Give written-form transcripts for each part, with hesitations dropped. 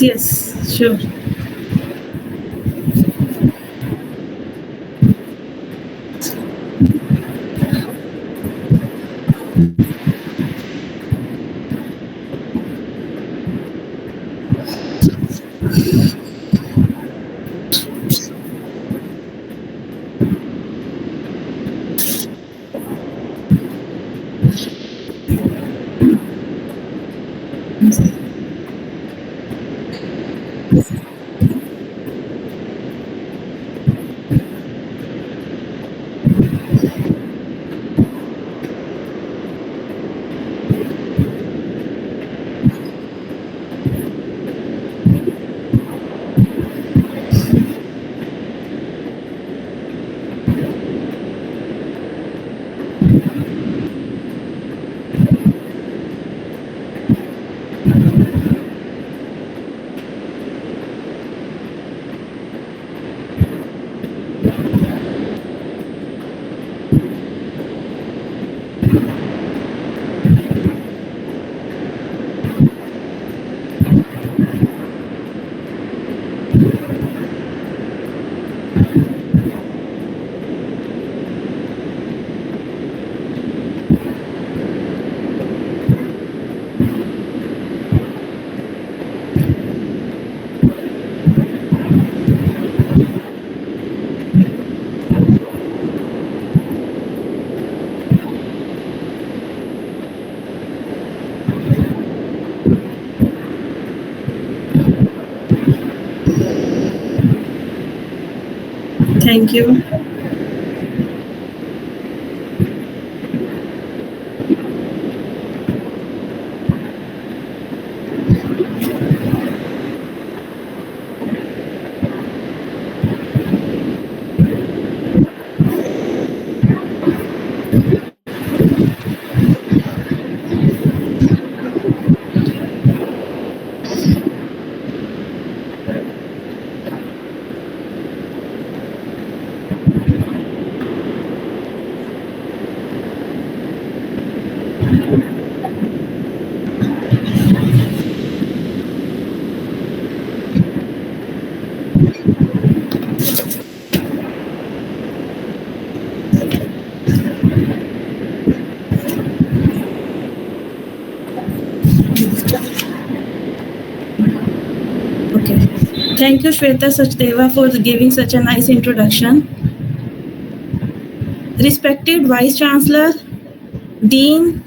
Yes, sure. Thank you. Okay. Thank you, Shweta Sachdeva, for giving such a nice introduction. Respected Vice Chancellor, Dean,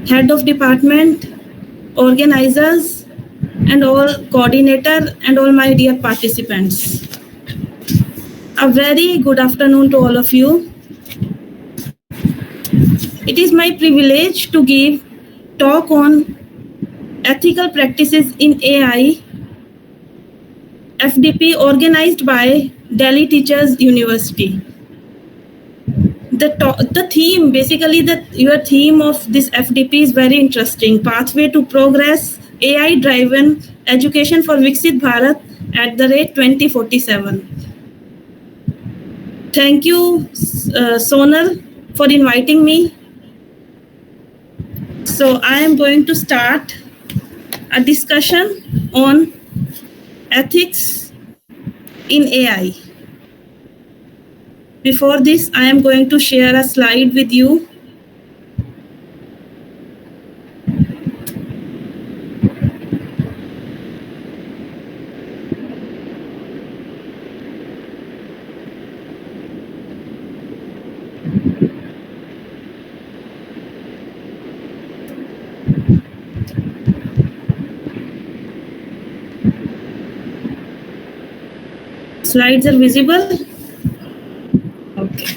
Head of Department, organizers, and all coordinator, and all my dear participants. A very good afternoon to all of you. It is my privilege to give talk on ethical practices in AI, FDP, organized by Delhi Teachers University. The theme, basically your theme of this FDP is very interesting. Pathway to Progress, AI driven education for Viksit Bharat at the rate 2047. Thank you, Sonal, for inviting me. So I am going to start a discussion on ethics in AI. Before this, I am going to share a slide with you. Slides are visible? Okay.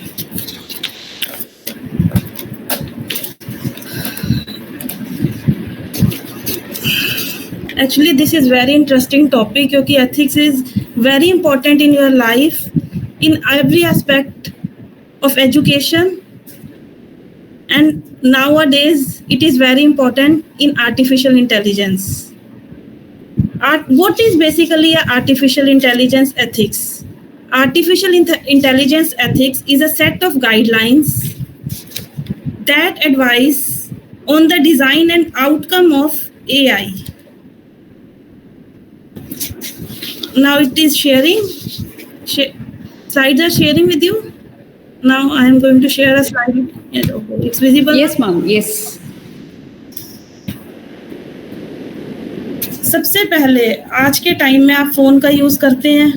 Actually, this is very interesting topic because ethics is very important in your life, in every aspect of education, and nowadays it is very important in artificial intelligence. What is basically a artificial intelligence ethics? Artificial intelligence ethics is a set of guidelines that advise on the design and outcome of AI. Now it is sharing. Slides are sharing with you. Now I am going to share a slide. Yes, okay. It's visible. Yes, ma'am. Yes. सबसे पहले आज के time में आप phone का use करते हैं,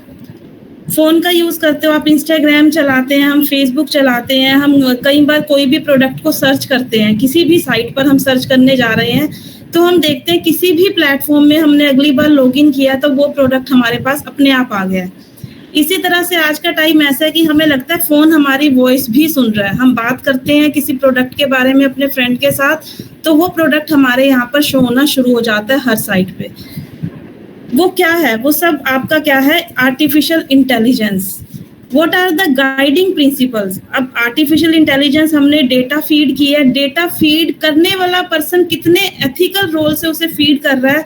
phone का यूज करते हो, आप इंस्टाग्राम चलाते हैं, हम फेसबुक चलाते हैं, हम कई बार कोई भी प्रोडक्ट को सर्च करते हैं, किसी भी साइट पर हम सर्च करने जा रहे हैं तो हम देखते हैं किसी भी प्लेटफॉर्म में हमने अगली बार लॉगिन किया तो वो प्रोडक्ट हमारे पास अपने आप आ गया है। इसी तरह से आज का टाइम ऐसा है कि हमें लगता है फोन हमारी वॉइस भी सुन रहा है। हम बात करते हैं किसी प्रोडक्ट के बारे में अपने फ्रेंड के साथ तो वो प्रोडक्ट हमारे यहाँ पर शो होना शुरू हो जाता है हर साइट पे। वो क्या है? वो सब आपका क्या है? Artificial intelligence. What are the guiding principles? अब आर्टिफिशियल इंटेलिजेंस हमने डेटा फीड की है, डेटा फीड करने वाला पर्सन कितने एथिकल रोल से उसे फीड कर रहा है।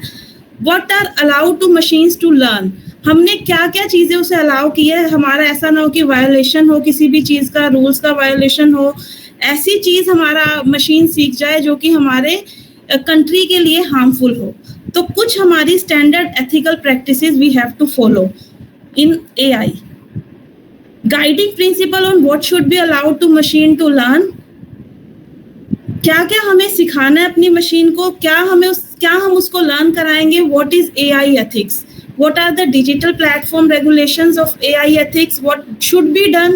What are allowed to machines to learn? हमने क्या क्या चीजें उसे अलाउ की है, हमारा ऐसा ना हो कि वायोलेशन हो, किसी भी चीज का, रूल्स का वायोलेशन हो, ऐसी चीज हमारा मशीन सीख जाए जो कि हमारे कंट्री के लिए हार्मफुल हो। तो कुछ हमारी standard ethical practices we have to follow in AI. Guiding principle on what should be allowed to machine to learn. क्या क्या हमें सिखाना है अपनी मशीन को, क्या हम उसको लर्न कराएंगे। What is AI ethics? What are the digital platform regulations of AI ethics? What should be done?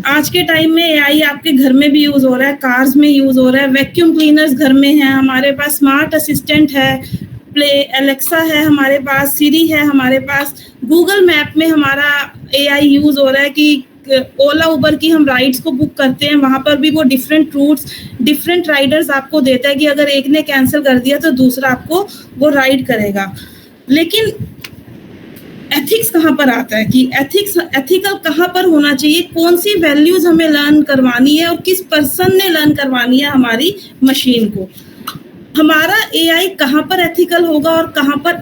आज के टाइम में AI आपके घर में भी यूज हो रहा है, कार्स में यूज हो रहा है, वैक्यूम क्लीनर्स घर में है, हमारे पास स्मार्ट असिस्टेंट है, प्ले एलेक्सा है हमारे पास, सिरी है हमारे पास, गूगल मैप में हमारा AI यूज हो रहा है कि ओला उबर की हम राइड्स को बुक करते हैं, वहां पर भी वो डिफरेंट रूट्स, डिफरेंट राइडर्स आपको देता है कि अगर एक ने कैंसिल कर दिया तो दूसरा आपको वो राइड करेगा। लेकिन एथिक्स कहाँ पर आता है कि एथिकल कहाँ पर होना चाहिए, कौन सी वैल्यूज हमें लर्न करवानी है और किस पर्सन ने लर्न करवानी है हमारी मशीन को। हमारा एआई कहाँ पर एथिकल होगा और कहाँ पर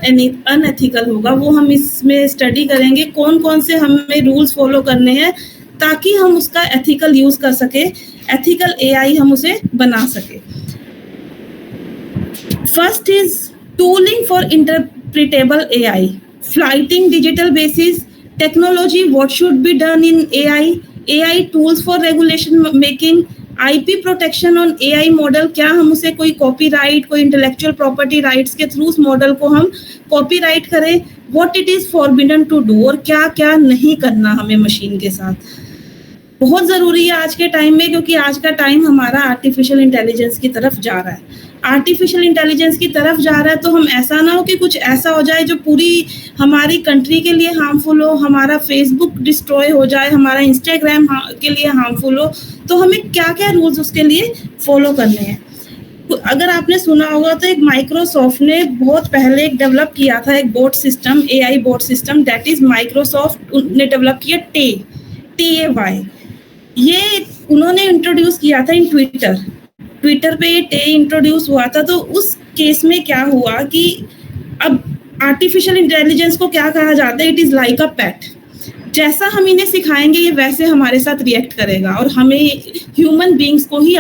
अनएथिकल होगा वो हम इसमें स्टडी करेंगे। कौन कौन से हमें रूल्स फॉलो करने हैं ताकि हम उसका एथिकल यूज कर सके, एथिकल एआई हम उसे बना सके। First is tooling for interpretable AI, flighting digital basis technology, what should be done in AI tools for regulation making, IP protection on AI model। क्या हम उसे कोई कॉपीराइट, कोई इंटेलेक्चुअल प्रॉपर्टी राइट्स के थ्रू उस मॉडल को हम copyright करें। What it is forbidden to do, और क्या क्या नहीं करना हमें मशीन के साथ। बहुत जरूरी है आज के टाइम में, क्योंकि आज का टाइम हमारा आर्टिफिशियल इंटेलिजेंस की तरफ जा रहा है। आर्टिफिशियल इंटेलिजेंस की तरफ जा रहा है तो हम ऐसा ना हो कि कुछ ऐसा हो जाए जो पूरी हमारी कंट्री के लिए हार्मफुल हो, हमारा फेसबुक डिस्ट्रॉय हो जाए, हमारा इंस्टाग्राम के लिए हार्मफुल हो। तो हमें क्या क्या रूल्स उसके लिए फॉलो करने हैं। तो अगर आपने सुना होगा तो एक माइक्रोसॉफ्ट ने बहुत पहले एक डेवलप किया था एक boat system, AI boat system, that is Microsoft ने डेवलप किया TAY। ये उन्होंने इंट्रोड्यूस किया था इन ट्विटर पे टे इंट्रोड्यूस हुआ था। तो उस केस में क्या हुआ कि अब आर्टिफिशियल इंटेलिजेंस को क्या कहा जाता है, इट इज लाइक अ पेट। जैसा हम इन्हें सिखाएंगे ये वैसे हमारे साथ रिएक्ट करेगा, और हमें ह्यूमन बीइंग्स को ही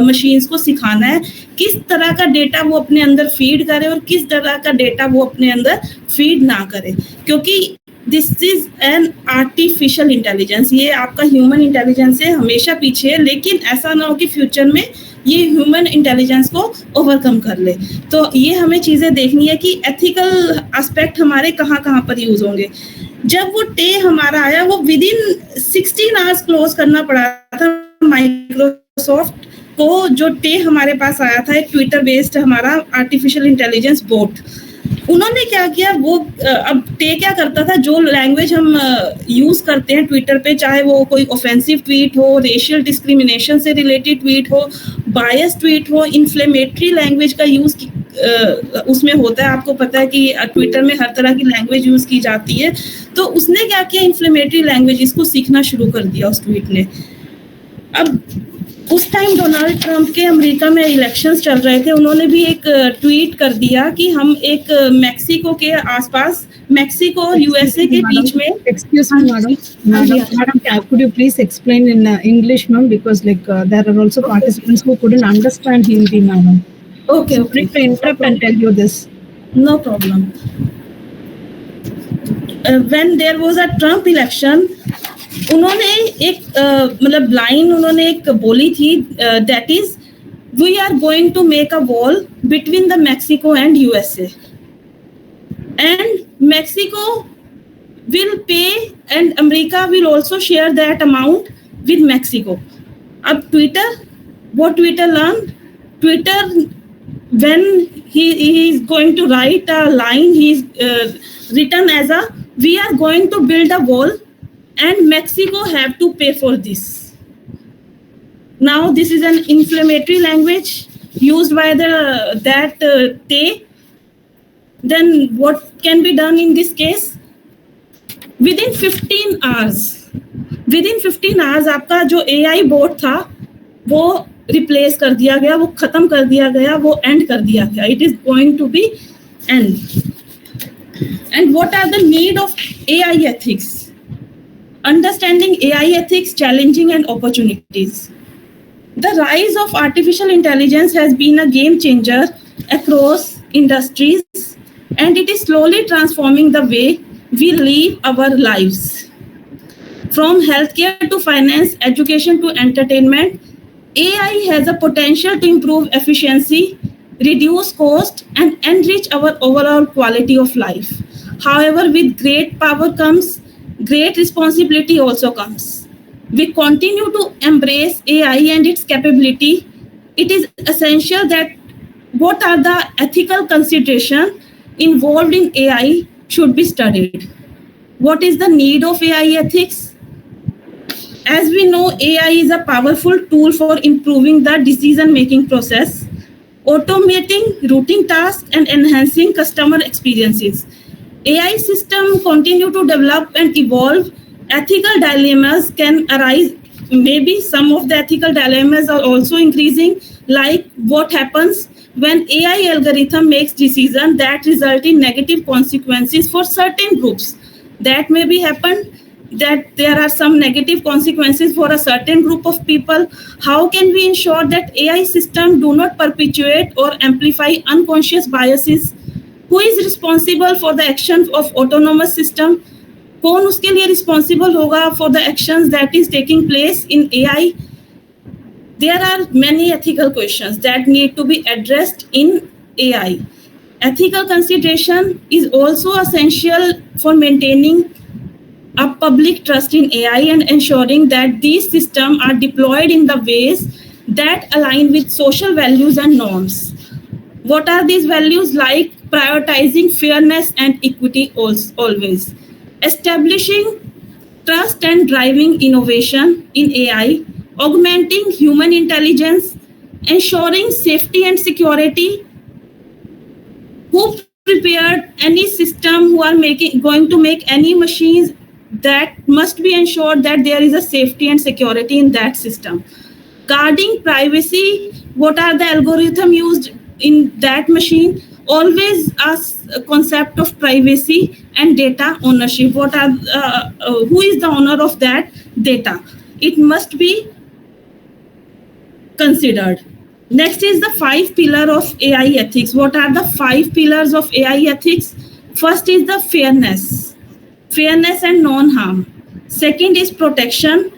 मशीन्स को सिखाना है किस तरह का डेटा वो अपने अंदर फीड करे और किस तरह का डेटा वो अपने अंदर फीड ना करे, क्योंकि this is an artificial intelligence. ये आपका ह्यूमन इंटेलिजेंस से हमेशा पीछे है, लेकिन ऐसा ना हो कि फ्यूचर में ये ह्यूमन इंटेलिजेंस को ओवरकम कर ले। तो ये हमें चीजें देखनी है कि एथिकल एस्पेक्ट हमारे कहाँ कहाँ पर यूज होंगे। जब वो टे हमारा आया वो विद इन 16 आवर्स क्लोज करना पड़ा था माइक्रोसॉफ्ट को। जो टे हमारे पास आया था एक ट्विटर बेस्ड हमारा आर्टिफिशियल इंटेलिजेंस बोट, उन्होंने क्या किया, वो अब टे क्या करता था, जो लैंग्वेज हम यूज करते हैं ट्विटर पे, चाहे वो कोई ऑफेंसिव ट्वीट हो, रेशियल डिस्क्रिमिनेशन से रिलेटेड ट्वीट हो, बायस ट्वीट हो, इन्फ्लेमेटरी लैंग्वेज का यूज उसमें होता है। आपको पता है कि ट्विटर में हर तरह की लैंग्वेज यूज की जाती है। तो उसने क्या किया, इन्फ्लेमेटरी लैंग्वेज इसको सीखना शुरू कर दिया उस ट्वीट ने। अब उस टाइम डोनाल्ड ट्रंप के अमेरिका में इलेक्शंस चल रहे थे, उन्होंने भी एक ट्वीट कर दिया कि हम एक मैक्सिको के आसपास, मैक्सिको और यूएसए के बीच में। Excuse me, madam, could you please explain in English, ma'am, because there are also participants who couldn't understand Hindi, madam. Okay, so please interrupt and tell you this. No problem. when there was a Trump election, उन्होंने एक मतलब line उन्होंने एक बोली थी, that is, we are going to make a wall between the Mexico and USA, and Mexico will pay and America will also share that amount with Mexico. Ab Twitter, what Twitter learned? Twitter, when he is going to write a line, he is written as a, we are going to build a wall and Mexico have to pay for this. Now this is an inflammatory language used by that Tay. Then what can be done in this case? Within 15 hours आपका जो AI board था वो replace कर दिया गया, वो खत्म कर दिया गया, वो एंड कर दिया गया. It is going to be end. And what are the need of AI ethics? Understanding AI ethics, challenging and opportunities. The rise of artificial intelligence has been a game changer across industries, and it is slowly transforming the way we live our lives. From healthcare to finance, education to entertainment, AI has a potential to improve efficiency, reduce cost, and enrich our overall quality of life. However, with great power comes great responsibility also comes. We continue to embrace AI and its capability. It is essential that what are the ethical considerations involved in AI should be studied. What is the need of AI ethics? As we know, AI is a powerful tool for improving the decision-making process, automating routine tasks, and enhancing customer experiences. AI systems continue to develop and evolve. Ethical dilemmas can arise. Maybe some of the ethical dilemmas are also increasing, like what happens when AI algorithm makes decisions that result in negative consequences for certain groups. That may be happen, that there are some negative consequences for a certain group of people. How can we ensure that AI systems do not perpetuate or amplify unconscious biases? Who is responsible for the actions of autonomous system? कौन उसके लिए responsible होगा for the actions that is taking place in AI? There are many ethical questions that need to be addressed in AI. Ethical consideration is also essential for maintaining a public trust in AI and ensuring that these systems are deployed in the ways that align with social values and norms. What are these values? Like prioritizing fairness and equity always, establishing trust and driving innovation in AI, augmenting human intelligence, ensuring safety and security. Who prepared any system who are going to make any machines, that must be ensured that there is a safety and security in that system. Guarding privacy, what are the algorithm used in that machine? Always a concept of privacy and data ownership. What are who is the owner of that data? It must be considered. Next is the 5 pillars of AI ethics. What are the 5 pillars of AI ethics? First is the fairness and non-harm. Second is protection.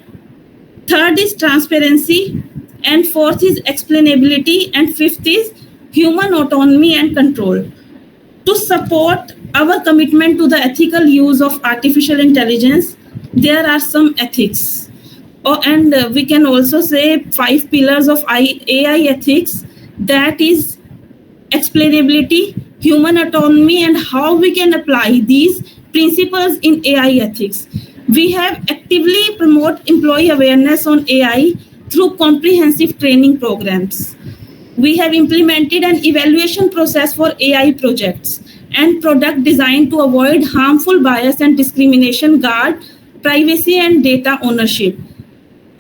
Third is transparency. And fourth is explainability. And fifth is human autonomy and control. To support our commitment to the ethical use of artificial intelligence, there are some ethics. And we can also say 5 pillars of AI ethics, that is explainability, human autonomy, and how we can apply these principles in AI ethics. We have actively promote employee awareness on AI through comprehensive training programs. We have implemented an evaluation process for AI projects and product design to avoid harmful bias and discrimination, guard privacy and data ownership.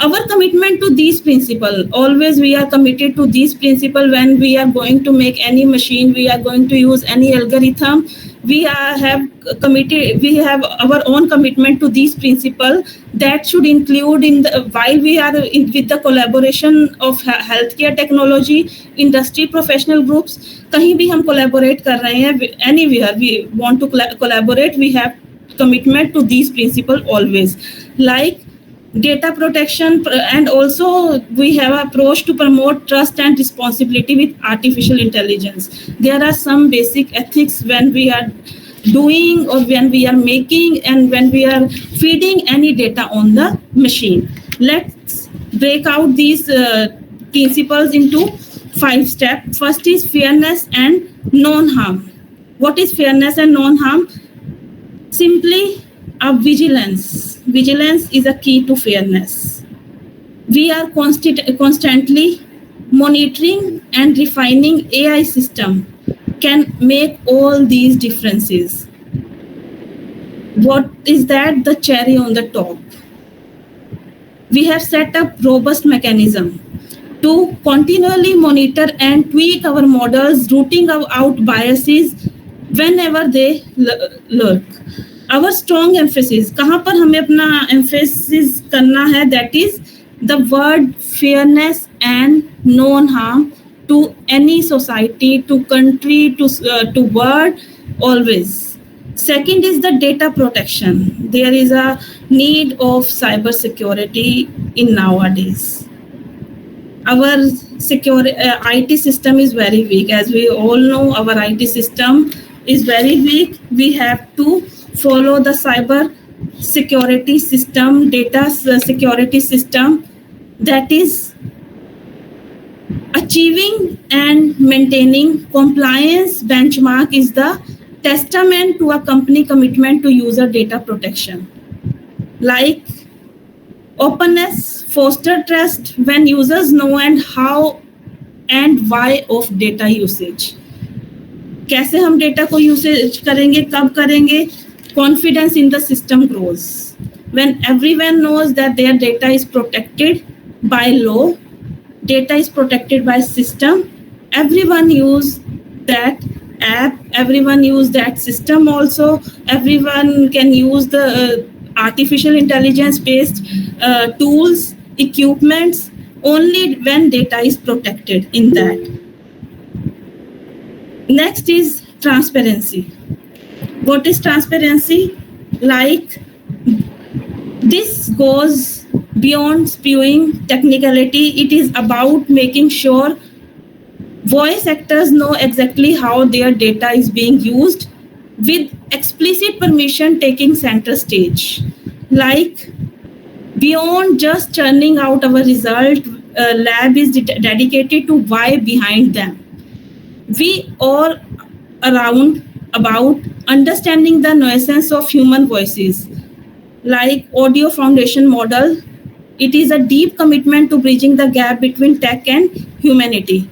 Our commitment to these principles, always we are committed to these principles when we are going to make any machine, we are going to use any algorithm, we have our own commitment to these principles. That should include while we are with the collaboration of healthcare technology, industry professional groups, कहीं भी हम collaborate कर रहे हैं, anywhere we want to collaborate, we have commitment to these principles always, like data protection, and also we have an approach to promote trust and responsibility with artificial intelligence. There are some basic ethics when we are doing or when we are making and when we are feeding any data on the machine. Let's break out these principles into 5 steps. First is fairness and non-harm. What is fairness and non-harm? Simply a vigilance. Vigilance is a key to fairness. We are constantly monitoring and refining AI system can make all these differences. What is that? The cherry on the top. We have set up robust mechanism to continually monitor and tweak our models, rooting out biases whenever they lurk. Our strong emphasis, कहाँ पर हमें अपना emphasis करना है, that is the word fairness and non-harm to any society, to country, to world, always. Second is the data protection. There is a need of cyber security in nowadays. Our IT system is very weak. As we all know, our IT system is very weak. We have to follow the cyber security system, data security system, that is achieving and maintaining compliance benchmark is the testament to a company commitment to user data protection. Like openness, foster trust when users know and how and why of data usage. कैसे हम data को usage करेंगे, कब करेंगे? Confidence in the system grows when everyone knows that their data is protected by law, data is protected by system. Everyone use that app, everyone use that system also. Everyone can use the artificial intelligence based tools, equipments, only when data is protected in that. Next is transparency. What is transparency? Like, this goes beyond spewing technicality. It is about making sure voice actors know exactly how their data is being used, with explicit permission taking center stage. Like, beyond just churning out our result, lab is dedicated to why behind them. We all around about understanding the nuisance of human voices. Like Audio Foundation model, it is a deep commitment to bridging the gap between tech and humanity.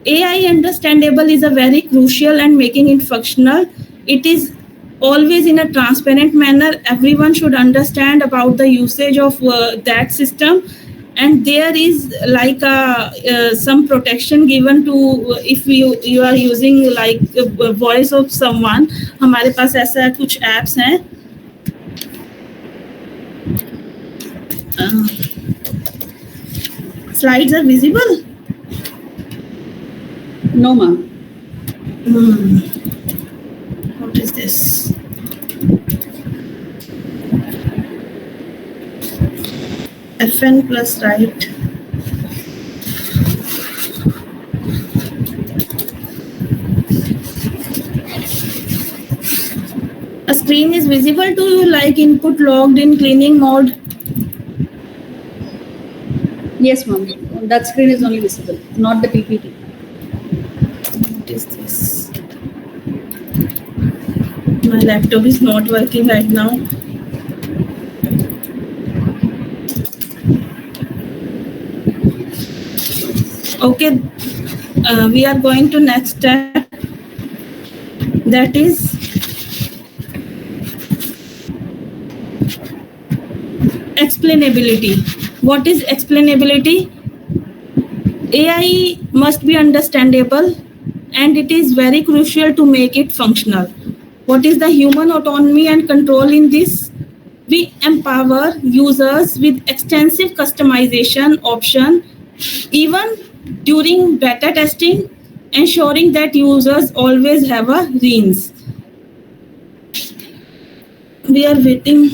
AI understandable is a very crucial and making it functional. It is always in a transparent manner. Everyone should understand about the usage of that system, and there is like some protection given to if you are using like voice of someone. हमारे पास ऐसा कुछ apps हैं. Slides are visible? No, ma'am. What is this? FN plus, right? A screen is visible to you, like input logged in cleaning mode. Yes, ma'am. That screen is only visible, not the PPT. What is this? My laptop is not working right now. Okay, we are going to next step. That is explainability. What is explainability? AI must be understandable, and it is very crucial to make it functional. What is the human autonomy and control in this? We empower users with extensive customization option, even during beta testing, ensuring that users always have a reins. We are waiting.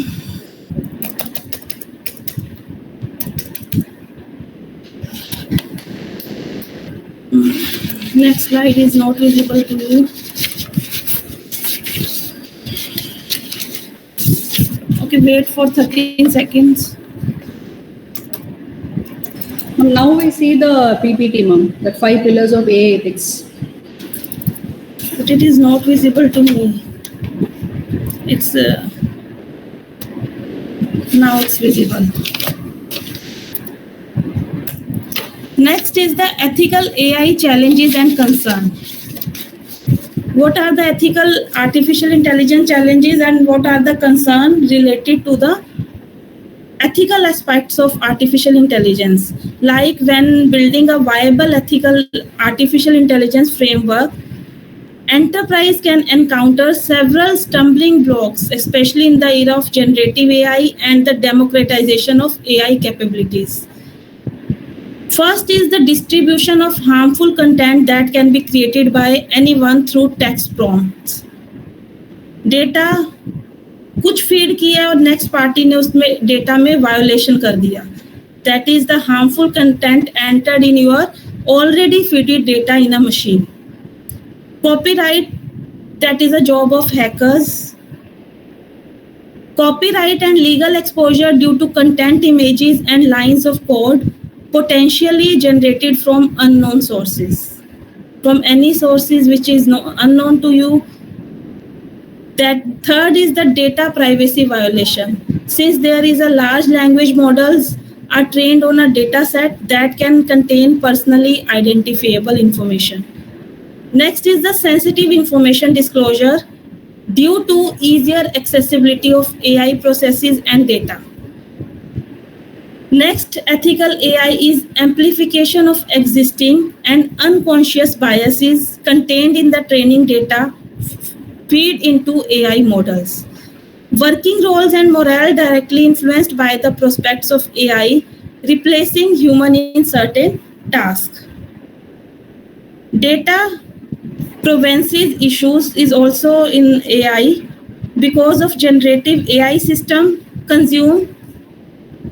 Next slide is not visible to you. Okay, wait for 13 seconds. Now we see the PPT, ma'am, the 5 pillars of AI ethics. But it is not visible to me. It's now it's visible. Next is the ethical AI challenges and concern. What are the ethical artificial intelligence challenges and what are the concerns related to the ethical aspects of artificial intelligence? Like when building a viable ethical artificial intelligence framework, enterprise can encounter several stumbling blocks, especially in the era of generative AI and the democratization of AI capabilities. First is the distribution of harmful content that can be created by anyone through text prompts. Data कुछ feed किया और next party ने उसमें data में violation कर दिया. That is the harmful content entered in your already fed data in a machine. Copyright, that is a job of hackers. Copyright and legal exposure due to content, images, and lines of code potentially generated from unknown sources. From any sources which is unknown to you. That third is the data privacy violation. Since there is a large language models are trained on a data set that can contain personally identifiable information. Next is the sensitive information disclosure due to easier accessibility of AI processes and data. Next, ethical AI is amplification of existing and unconscious biases contained in the training data feed into AI models. Working roles and morale directly influenced by the prospects of AI replacing human in certain tasks. Data provenance issues is also in AI because of generative AI system consume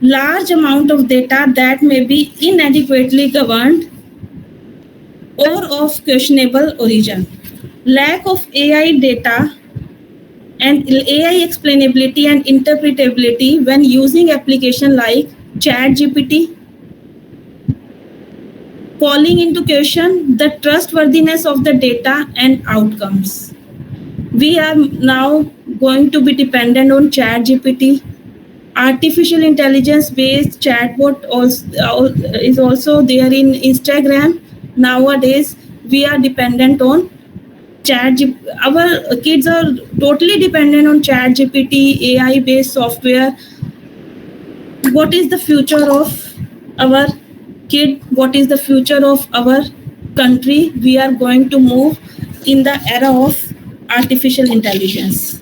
large amount of data that may be inadequately governed or of questionable origin. Lack of AI data and AI explainability and interpretability when using application like ChatGPT, calling into question the trustworthiness of the data and outcomes. We are now going to be dependent on ChatGPT. Artificial intelligence based chatbot is also there in Instagram. Nowadays, we are dependent on our kids are totally dependent on ChatGPT, AI based software. What is the future of our kid? What is the future of our country? We are going to move in the era of artificial intelligence.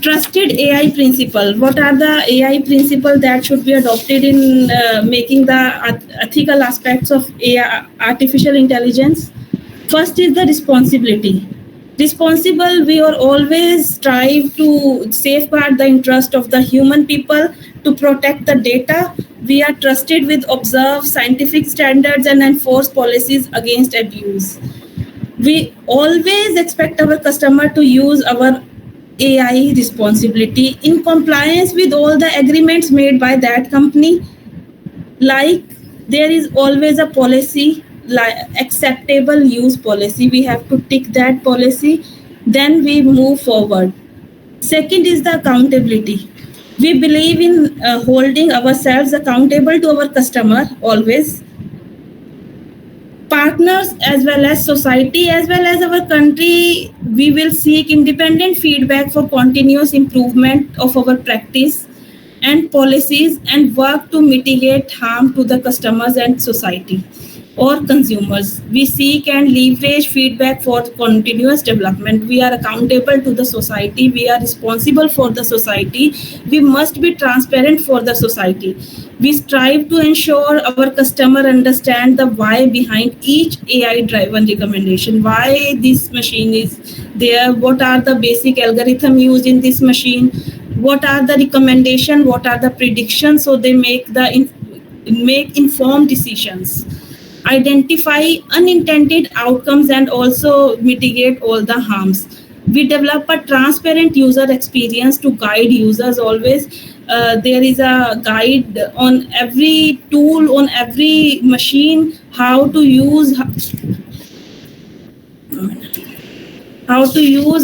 Trusted AI principle. What are the AI principles that should be adopted in making the ethical aspects of AI, artificial intelligence? First is the responsibility. Responsible, we are always strive to safeguard the interest of the human people, to protect the data. We are trusted with observe scientific standards and enforce policies against abuse. We always expect our customer to use our AI responsibility in compliance with all the agreements made by that company. Like there is always a policy, like acceptable use policy. We have to tick that policy, then we move forward. Second is the accountability. We believe in holding ourselves accountable to our customer always. Partners as well as society as well as our country, we will seek independent feedback for continuous improvement of our practice and policies and work to mitigate harm to the customers and society. or consumers. We seek and leverage feedback for continuous development. We are accountable to the society. We are responsible for the society. We must be transparent for the society. We strive to ensure our customer understand the why behind each AI driven recommendation. Why this machine is there? What are the basic algorithm used in this machine? What are the recommendation? What are the predictions? So they make informed decisions, identify unintended outcomes, and also mitigate all the harms. We develop a transparent user experience to guide users always. There is a guide on every tool, on every machine, how to use,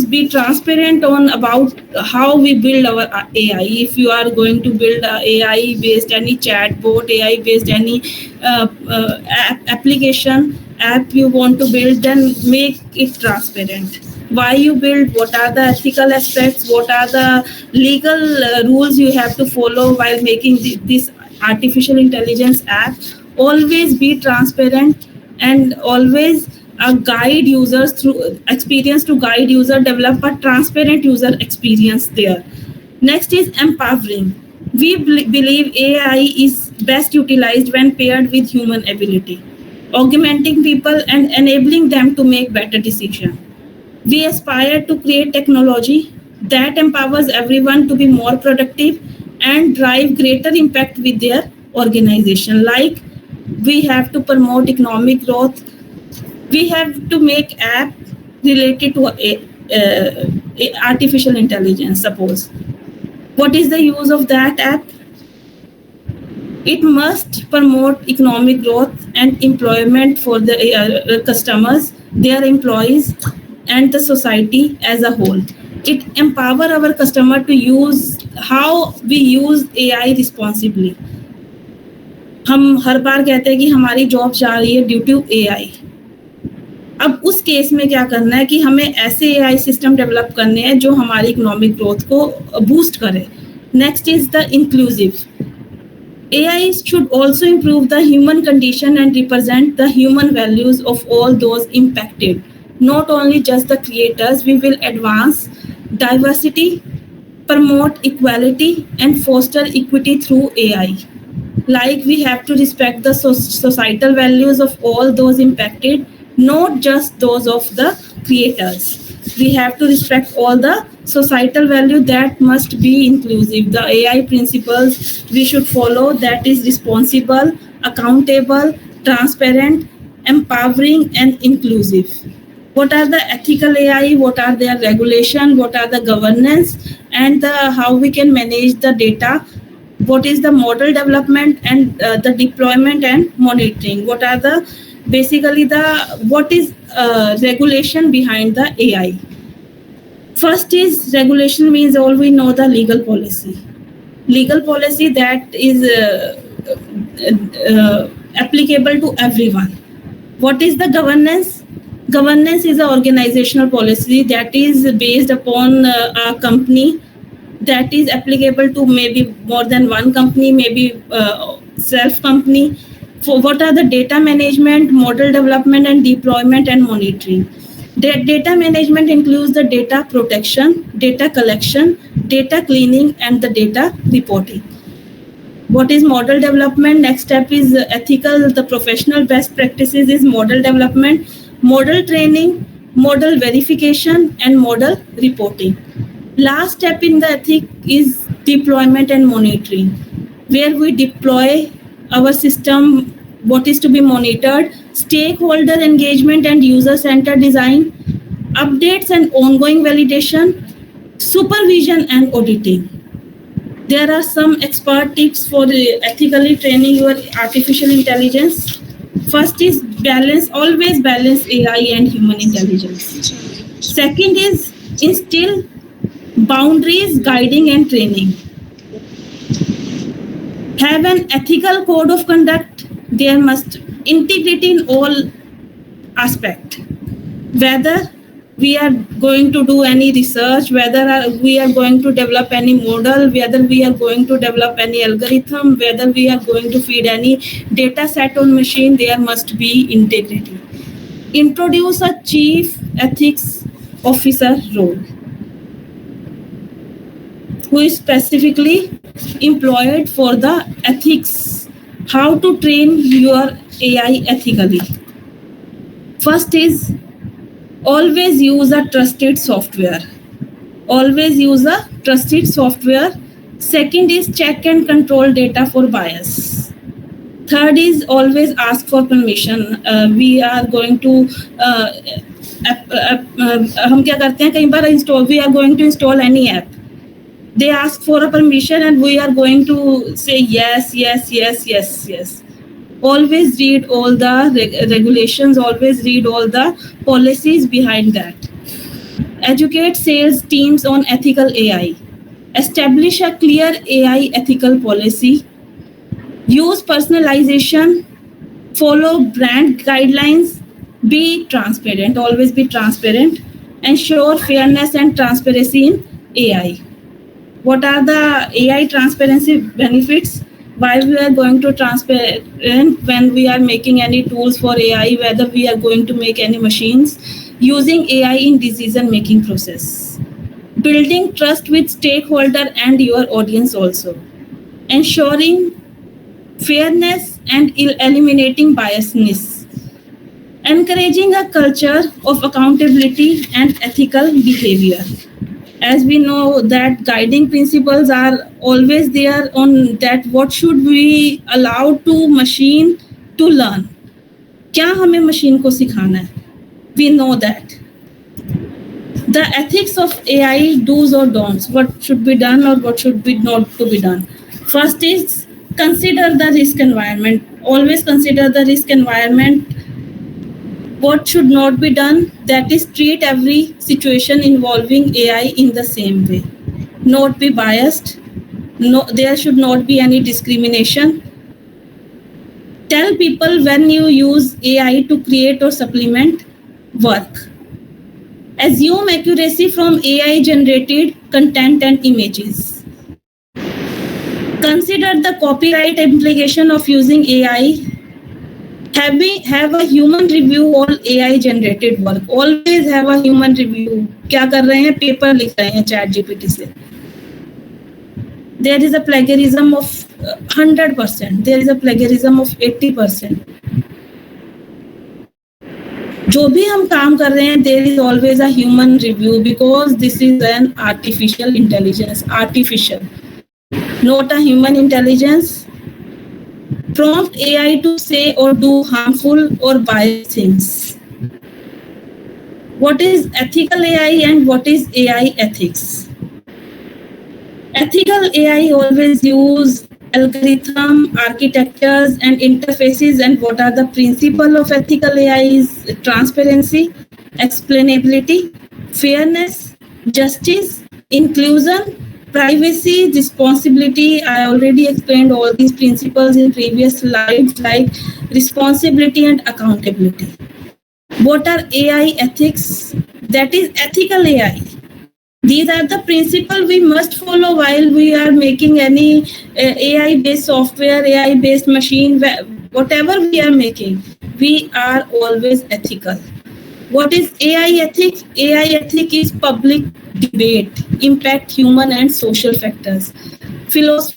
be transparent on about how we build our AI. If you are going to build a AI based any chatbot, AI based any application app you want to build, then make it transparent. Why you build, what are the ethical aspects, what are the legal rules you have to follow while making this artificial intelligence app. Always be transparent, and always guide users through experience to guide user, develop a transparent user experience there. Next is empowering. We believe AI is best utilized when paired with human ability, augmenting people and enabling them to make better decisions. We aspire to create technology that empowers everyone to be more productive and drive greater impact with their organization. Like, we have to promote economic growth, we have to make app related to artificial intelligence. Suppose, what is the use of that app? It must promote economic growth and employment for the customers, their employees, and the society as a whole. It empower our customer to use how we use AI responsibly. हम हर बार कहते हैं कि हमारी job जा रही है due to AI. अब उस केस में क्या करना है कि हमें ऐसे एआई सिस्टम डेवलप करने हैं जो हमारी इकोनॉमिक ग्रोथ को बूस्ट करे. Next is the inclusive. AI should also improve the human condition and represent the human values of all those impacted, not only just the creators. We will advance diversity, promote equality, and foster equity through AI. Like, we have to respect the societal values of all those impacted, not just those of the creators. We have to respect all the societal value that must be inclusive. The AI principles we should follow, that is responsible, accountable, transparent, empowering, and inclusive. What are the ethical AI? What are their regulation? What are the governance? And how we can manage the data? What is the model development and the deployment and monitoring? What are the basically the what is regulation behind the AI? First is regulation, means all we know the legal policy. Legal policy that is applicable to everyone. What is the governance? Governance is an organizational policy that is based upon a company, that is applicable to maybe more than one company, maybe self company. For what are the data management, model development, and deployment and monitoring? Data management includes the data protection, data collection, data cleaning, and the data reporting. What is model development? Next step is ethical. The professional best practices is model development, model training, model verification, and model reporting. Last step in the ethic is deployment and monitoring, where we deploy our system, what is to be monitored, stakeholder engagement and user-centered design, updates and ongoing validation, supervision and auditing. There are some expert tips for ethically training your artificial intelligence. First is balance, always balance AI and human intelligence. Second is instill boundaries, guiding and training. Have an ethical code of conduct. There must integrity in all aspect, whether we are going to do any research, whether we are going to develop any model, whether we are going to develop any algorithm, whether we are going to feed any data set on machine, there must be integrity. Introduce a chief ethics officer role who is specifically employed for the ethics, how to train your AI ethically. First is always use a trusted software. Always use a trusted software. Second is check and control data for bias. Third is always ask for permission. We are going to हम क्या करते हैं कई बार install we are going to install any app they ask for a permission and we are going to say yes, yes, yes, yes, yes. Always read all the regulations, always read all the policies behind that. Educate sales teams on ethical AI. Establish a clear AI ethical policy. Use personalization. Follow brand guidelines. Be transparent, always be transparent. Ensure fairness and transparency in AI. What are the AI transparency benefits? Why we are going to transparent when we are making any tools for AI, whether we are going to make any machines, using AI in decision making process, building trust with stakeholder and your audience also, ensuring fairness and eliminating biasness, encouraging a culture of accountability and ethical behavior. As we know that guiding principles are always there on that what should we allow to machine to learn, क्या हमें machine को सिखाना है. We know that the ethics of AI do's or don'ts, what should be done or what should be not to be done. First is consider the risk environment. Always consider the risk environment. What should not be done, that is treat every situation involving AI in the same way. Not be biased. No, there should not be any discrimination. Tell people when you use AI to create or supplement work. Assume accuracy from AI generated content and images. Consider the copyright implication of using AI. Have a human review all AI generated work. Always have a human review. क्या कर रहे हैं, paper लिख रहे हैं chat GPT से. There is a plagiarism of 100%. There is a plagiarism of 80%. जो भी हम काम कर रहे हैं, there is always a human review because this is an artificial intelligence. Artificial, not a human intelligence. Prompt AI to say or do harmful or biased things. What is ethical AI and what is AI ethics? Ethical AI always use algorithm, architectures and interfaces, and what are the principle of ethical AI is transparency, explainability, fairness, justice, inclusion, privacy, responsibility. I already explained all these principles in previous slides, like responsibility and accountability. What are AI ethics? That is ethical AI. These are the principles we must follow while we are making any AI based software, AI based machine, whatever we are making. We are always ethical. What is AI ethics? AI ethic is public debate, impact human and social factors. Philosophy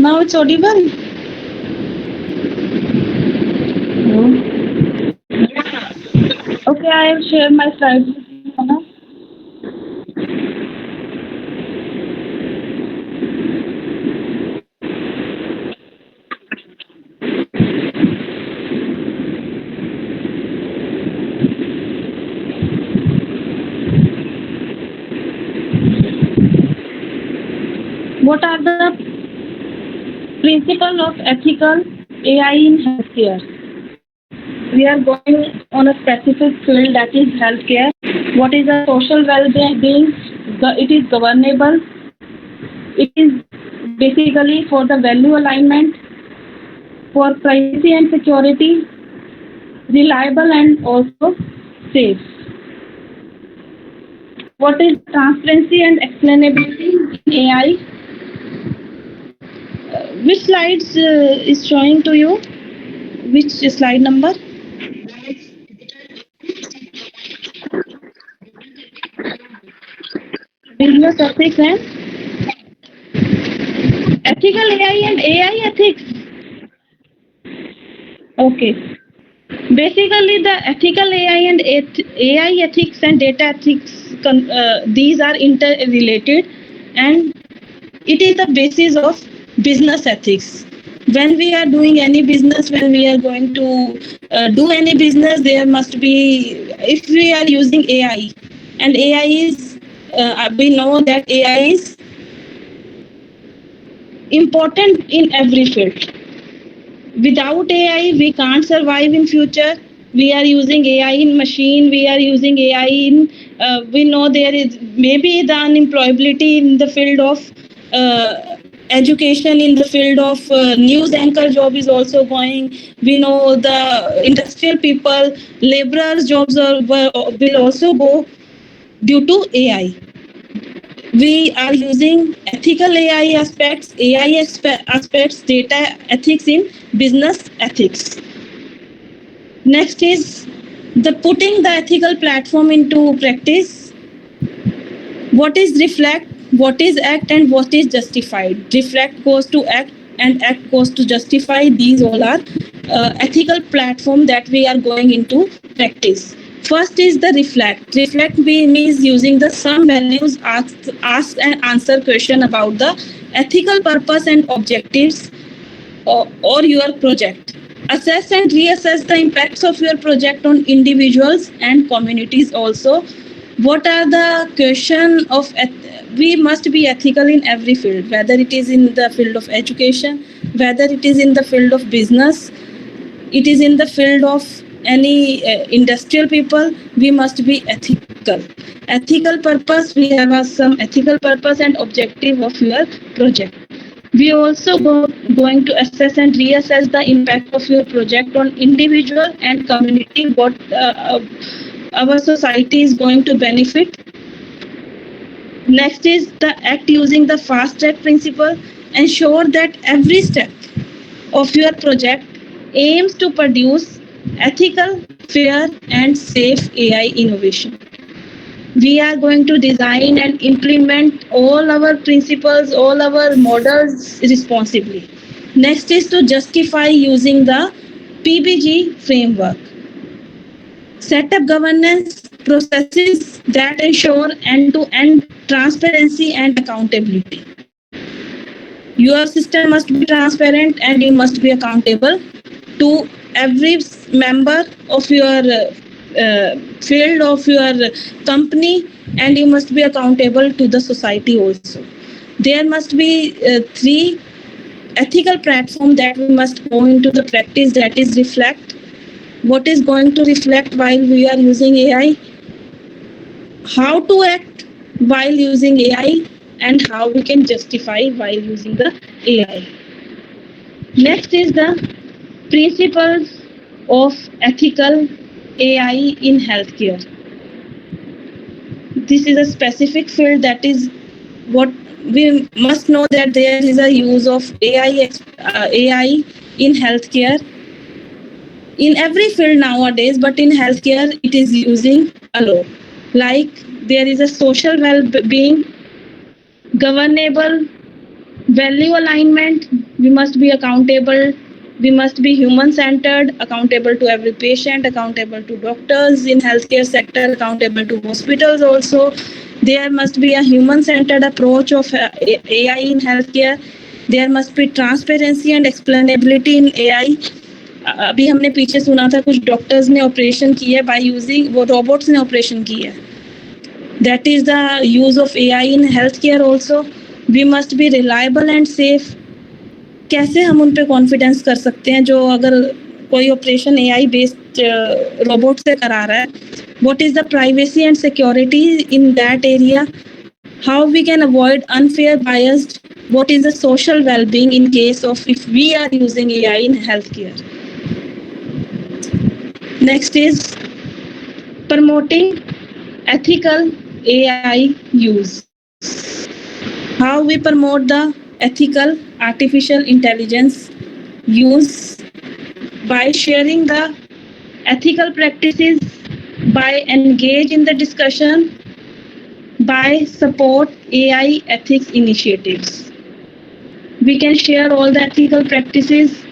Now it's audible? Okay, I will share my slides with you now. What are the principles of ethical AI in healthcare? We are going on a specific field, that is healthcare. What is a social well-being? It is governable. It is basically for the value alignment, for privacy and security, reliable and also safe. What is transparency and explainability in AI? Which slides is showing to you? Which slide number? Business ethics and ethical AI and AI ethics. Okay. Basically, the ethical AI and AI ethics and data ethics, these are interrelated, and it is the basis of business ethics. When we are doing any business, when we are going to do any business, there must be, if we are using AI, and AI is, we know that AI is important in every field. Without AI, we can't survive in future. We are using AI in machine. We are using AI in. We know there is maybe the unemployability in the field of education, in the field of news anchor job is also going. We know the industrial people, laborers jobs will also go due to AI. We are using ethical AI aspects, aspects, data ethics in business ethics. Next is the putting the ethical platform into practice. What is reflect, what is act, and what is justified? Reflect goes to act, and act goes to justify. These all are ethical platform that we are going into practice. First is the reflect. Reflect means using the some values, ask and answer question about the ethical purpose and objectives or your project. Assess and reassess the impacts of your project on individuals and communities also. What are the question of we must be ethical in every field, whether it is in the field of education, whether it is in the field of business, it is in the field of any industrial people. We must be ethical. Ethical purpose, we have some ethical purpose and objective of your project. We also going to assess and reassess the impact of your project on individual and community, what our society is going to benefit. Next is the act using the fast track principle. Ensure that every step of your project aims to produce ethical, fair, and safe AI innovation. We are going to design and implement all our principles, all our models responsibly. Next is to justify using the PBG framework. Set up governance processes that ensure end-to-end transparency and accountability. Your system must be transparent and you must be accountable to every member of your field, of your company, and you must be accountable to the society also. There must be 3 ethical platform that we must go into the practice, that is reflect. What is going to reflect while we are using AI? How to act while using AI, and how we can justify while using the AI. Next is the principles of ethical AI in healthcare. This is a specific field, that is what we must know, that there is a use of AI in healthcare. In every field nowadays, but in healthcare it is using a lot. Like there is a social well-being, governable, Value alignment, we must be accountable, we must be human centered, accountable to every patient, accountable to doctors in healthcare sector, accountable to hospitals also. There must be a human centered approach of AI in healthcare. There must be transparency and explainability in AI. अभी हमने पीछे सुना था कुछ doctors ने operation की है by using, वो रोबोट्स ने ऑपरेशन की है. That is the use of AI in healthcare also. We must be reliable and safe. कैसे हम उन पे कॉन्फिडेंस कर सकते हैं जो अगर कोई ऑपरेशन AI बेस्ड रोबोट से करा रहा है. What is the privacy and security in that area? How we can avoid unfair biased? What is the social well-being in case of if we are using AI in healthcare? Next is promoting ethical AI use. How we promote the ethical artificial intelligence use by sharing the ethical practices, by engage in the discussion, by support AI ethics initiatives. We can share all the ethical practices.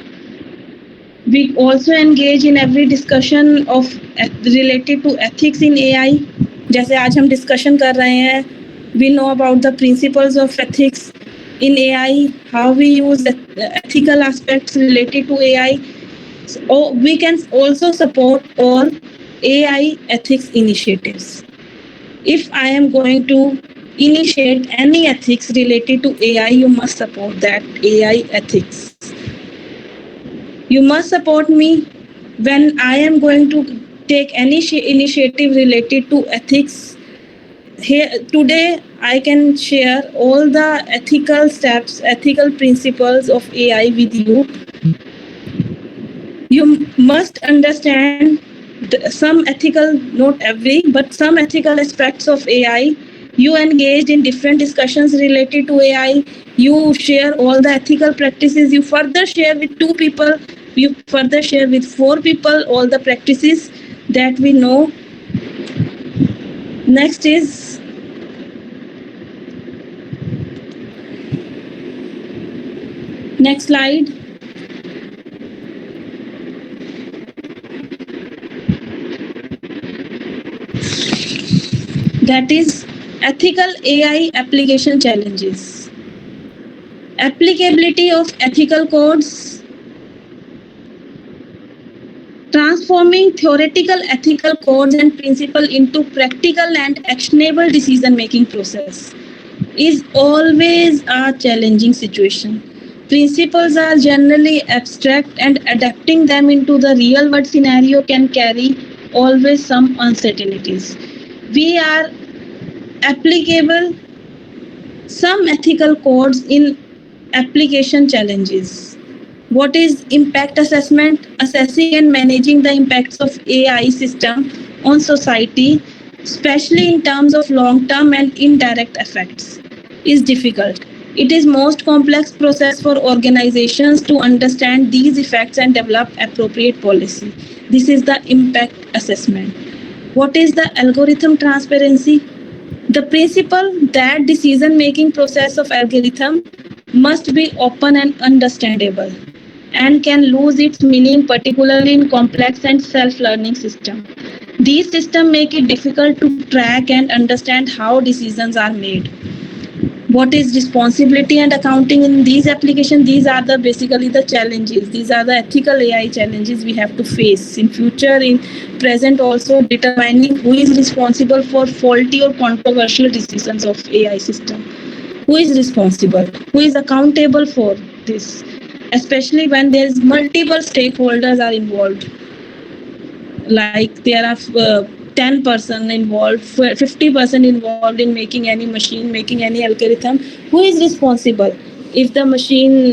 We also engage in every discussion of related to ethics in AI. जैसे आज हम discussion कर रहे हैं, we know about the principles of ethics in AI, how we use ethical aspects related to AI. So we can also support all AI ethics initiatives. If I am going to initiate any ethics related to AI, you must support that AI ethics. You must support me when I am going to take any initiative related to ethics. Here today I can share all the ethical steps, ethical principles of AI with you. You must understand some ethical, not every, but some ethical aspects of AI. You engaged in different discussions related to AI. You share all the ethical practices. You further share with 2 people. You further share with 4 people all the practices that we know. Next is next slide. That is ethical AI application challenges. Applicability of ethical codes. Transforming theoretical ethical codes and principles into practical and actionable decision-making process is always a challenging situation. Principles are generally abstract and adapting them into the real-world scenario can carry always some uncertainties. We are applicable some ethical codes in application challenges. What is impact assessment? Assessing and managing the impacts of AI system on society, especially in terms of long-term and indirect effects, is difficult. It is most complex process for organizations to understand these effects and develop appropriate policy. This is the impact assessment. What is the algorithm transparency? The principle that decision-making process of algorithm must be open and understandable and can lose its meaning, particularly in complex and self-learning systems. These systems make it difficult to track and understand how decisions are made. What is responsibility and accounting in these applications? These are the basically the challenges. These are the ethical AI challenges we have to face in future, in present also, determining who is responsible for faulty or controversial decisions of AI system. Who is responsible? Who is accountable for this? Especially when there is multiple stakeholders are involved. Like there are 10% involved, 50% involved in making any machine, making any algorithm. Who is responsible if the machine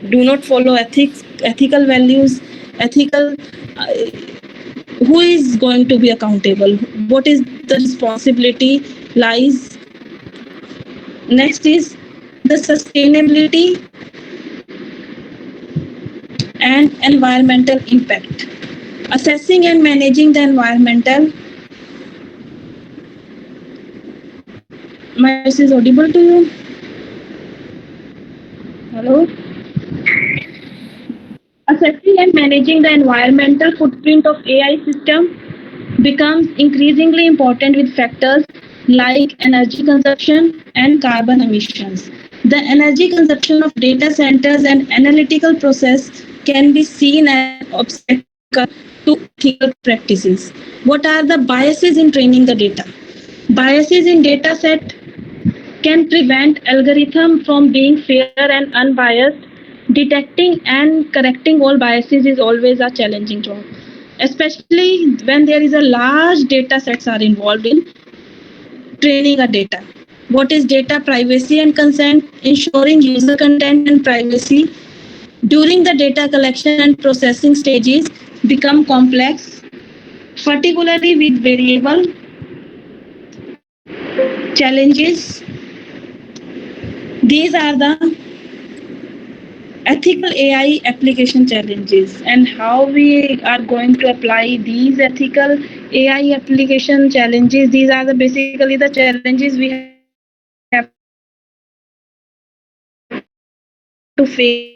do not follow ethical values, ethical? Who is going to be accountable? What is the responsibility lies? Next is the sustainability and environmental impact. Assessing and managing the environmental. My voice is audible to you? Hello? Assessing and managing the environmental footprint of AI system becomes increasingly important with factors like energy consumption and carbon emissions. The energy consumption of data centers and analytical process can be seen as an obstacle to ethical practices. What are the biases in training the data? Biases in data set can prevent algorithm from being fair and unbiased. Detecting and correcting all biases is always a challenging job, especially when there is a large data sets are involved in training a data. What is data privacy and consent? Ensuring user content and privacy during the data collection and processing stages become complex, particularly with variable challenges. These are the ethical AI application challenges and how we are going to apply these ethical AI application challenges. These are the basically the challenges we have to face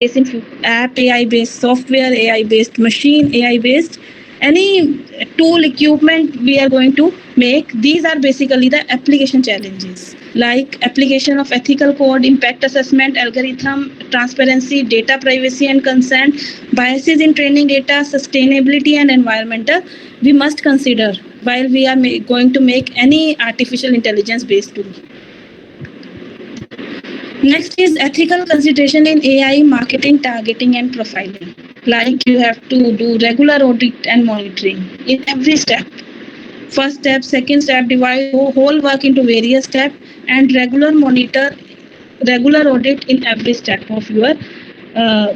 in app AI based, software AI based, machine AI based, any tool equipment we are going to make. These are basically the application challenges like application of ethical code, impact assessment, algorithm, transparency, data privacy and consent, biases in training data, sustainability and environmental. We must consider while we are going to make any artificial intelligence based tool. Next is ethical consideration in AI marketing, targeting, and profiling. Like you have to do regular audit and monitoring in every step. First step, second step, divide whole work into various steps and regular audit in every step of your uh,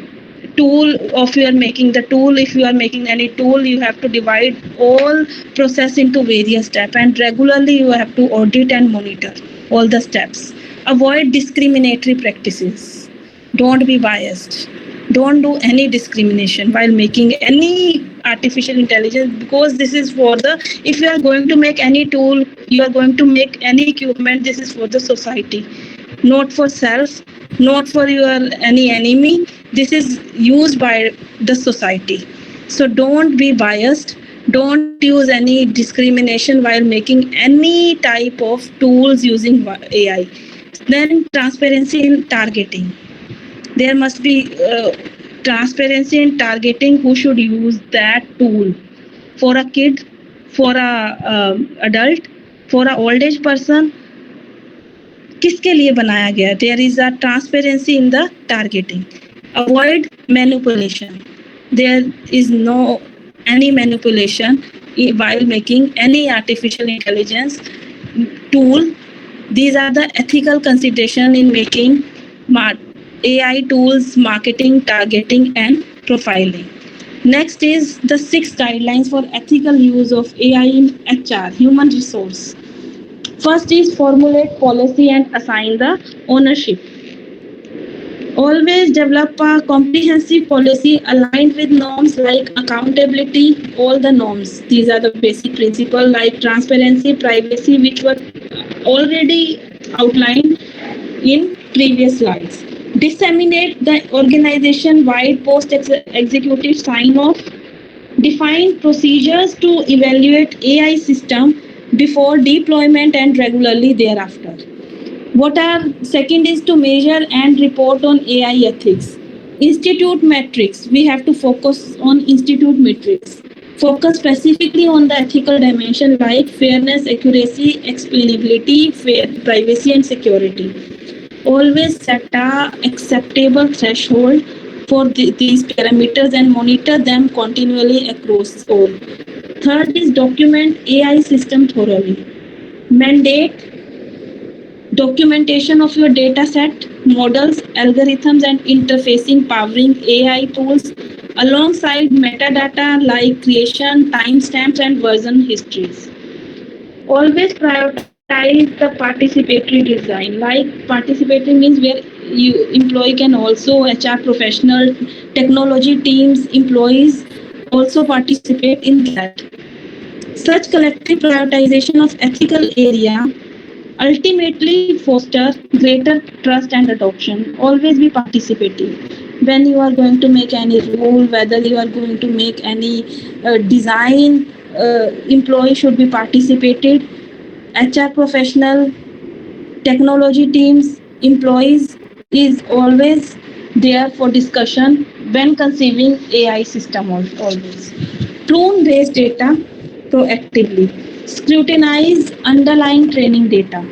tool of your making the tool. If you are making any tool, you have to divide all process into various steps and regularly you have to audit and monitor all the steps. Avoid discriminatory practices. Don't be biased. Don't do any discrimination while making any artificial intelligence, because this is for the, if you are going to make any tool, you are going to make any equipment, this is for the society, not for self, not for your any enemy. This is used by the society. So don't be biased. Don't use any discrimination while making any type of tools using AI. Then transparency in targeting. There must be transparency in targeting who should use that tool. For a kid, for a adult, for a old age person, किसके लिए बनाया गया. There is a transparency in the targeting. Avoid manipulation. There is no any manipulation while making any artificial intelligence tool. These are the ethical consideration in making AI tools, marketing, targeting, and profiling. Next is the 6 guidelines for ethical use of AI in HR, human resource. First is formulate policy and assign the ownership. Always develop a comprehensive policy aligned with norms like accountability, all the norms. These are the basic principles like transparency, privacy, which were already outlined in previous slides. Disseminate the organization-wide post-executive sign-off. Define procedures to evaluate AI system before deployment and regularly thereafter. What are second is to measure and report on AI ethics. Institute metrics. We have to focus on institute metrics. Focus specifically on the ethical dimension like fairness, accuracy, explainability, privacy, and security. Always set a acceptable threshold for these parameters and monitor them continually across all. Third is document AI system thoroughly. Mandate documentation of your data set, models, algorithms, and interfacing powering AI tools alongside metadata like creation, timestamps, and version histories. Always prioritize the participatory design. Like participating means where you employee can also HR professional, technology teams, employees also participate in that. Such collective prioritization of ethical area Ultimately, foster greater trust and adoption. Always be participative. When you are going to make any rule, whether you are going to make any design, employee should be participated. HR professional, technology teams, employees is always there for discussion when conceiving AI system always. Prune based data proactively. Scrutinize underlying training data.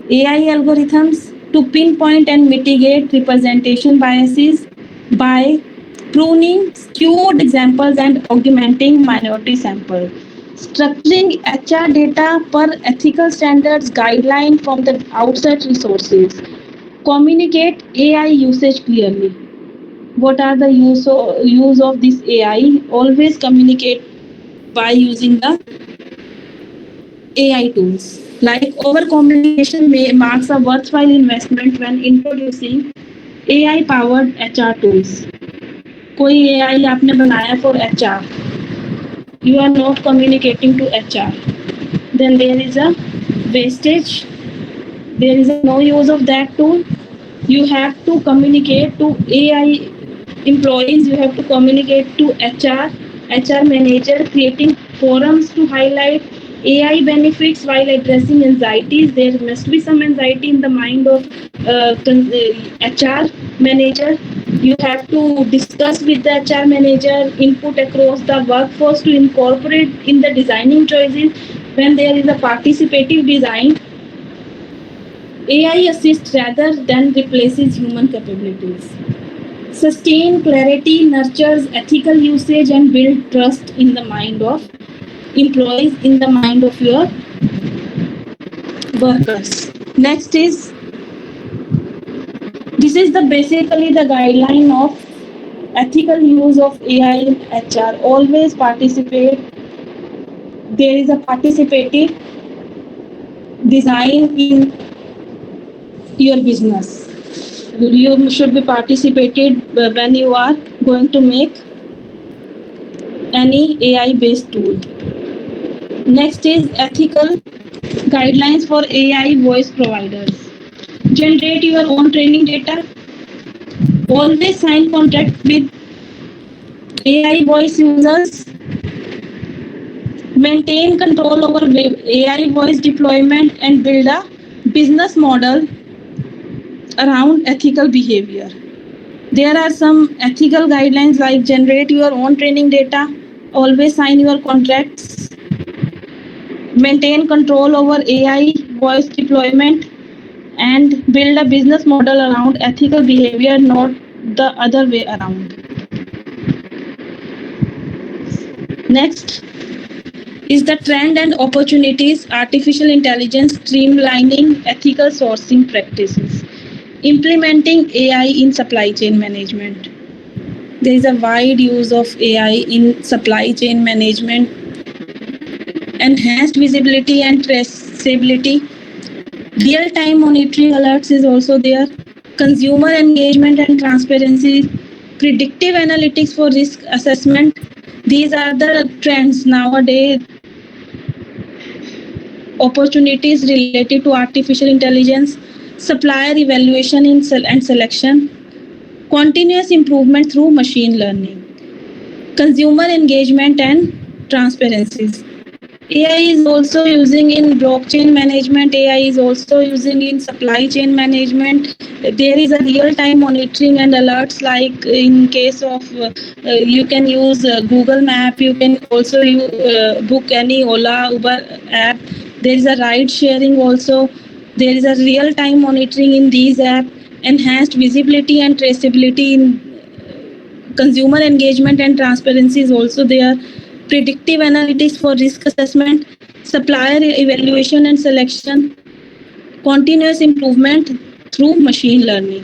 AI algorithms to pinpoint and mitigate representation biases by pruning skewed examples and augmenting minority sample. Structuring HR data per ethical standards guideline from the outset resources. Communicate AI usage clearly. What are the use of this AI? Always communicate by using the AI tools. Like over communication marks a worthwhile investment when introducing AI powered HR tools. कोई AI आपने बनाया for HR, you are not communicating to HR, then there is a wastage. There is a no use of that tool. You have to communicate to AI employees. You have to communicate to HR manager, creating forums to highlight AI benefits while addressing anxieties. There must be some anxiety in the mind of HR manager. You have to discuss with the HR manager input across the workforce to incorporate in the designing choices. When there is a participative design, AI assists rather than replaces human capabilities. Sustain clarity, nurtures ethical usage, and build trust in the mind of employees, in the mind of your workers. Next is, this is the basically the guideline of ethical use of AI in HR. Always participate. There is a participative design in your business. You should be participated when you are going to make any AI based tool. Next is ethical guidelines for AI voice providers. Generate your own training data. Always sign contract with AI voice users. Maintain control over AI voice deployment and build a business model around ethical behavior. There are some ethical guidelines like generate your own training data, always sign your contracts, maintain control over AI voice deployment, and build a business model around ethical behavior, not the other way around. Next is the trend and opportunities, artificial intelligence streamlining ethical sourcing practices, implementing AI in supply chain management. There is a wide use of AI in supply chain management, enhanced visibility and traceability. Real-time monitoring alerts is also there. Consumer engagement and transparency. Predictive analytics for risk assessment. These are the trends nowadays. Opportunities related to artificial intelligence. Supplier evaluation and selection. Continuous improvement through machine learning. Consumer engagement and transparencies. AI is also using in blockchain management. AI is also using in supply chain management. There is a real-time monitoring and alerts. Like in case of you can use Google Map. You can also book any Ola, Uber app. There is a ride sharing also. There is a real-time monitoring in these apps. Enhanced visibility and traceability in consumer engagement and transparency is also there. Predictive analytics for risk assessment, supplier evaluation and selection, continuous improvement through machine learning.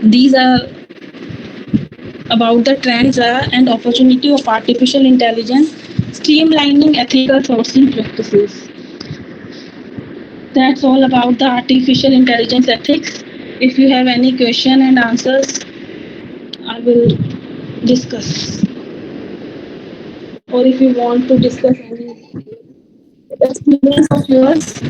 These are about the trends and opportunity of artificial intelligence, streamlining ethical sourcing practices. That's all about the artificial intelligence ethics. If you have any question and answers, I will discuss. Or if you want to discuss any experience of yours?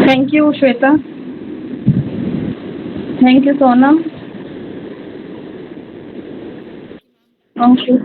Thank you, Shweta. Thank you, Sonam. Okay.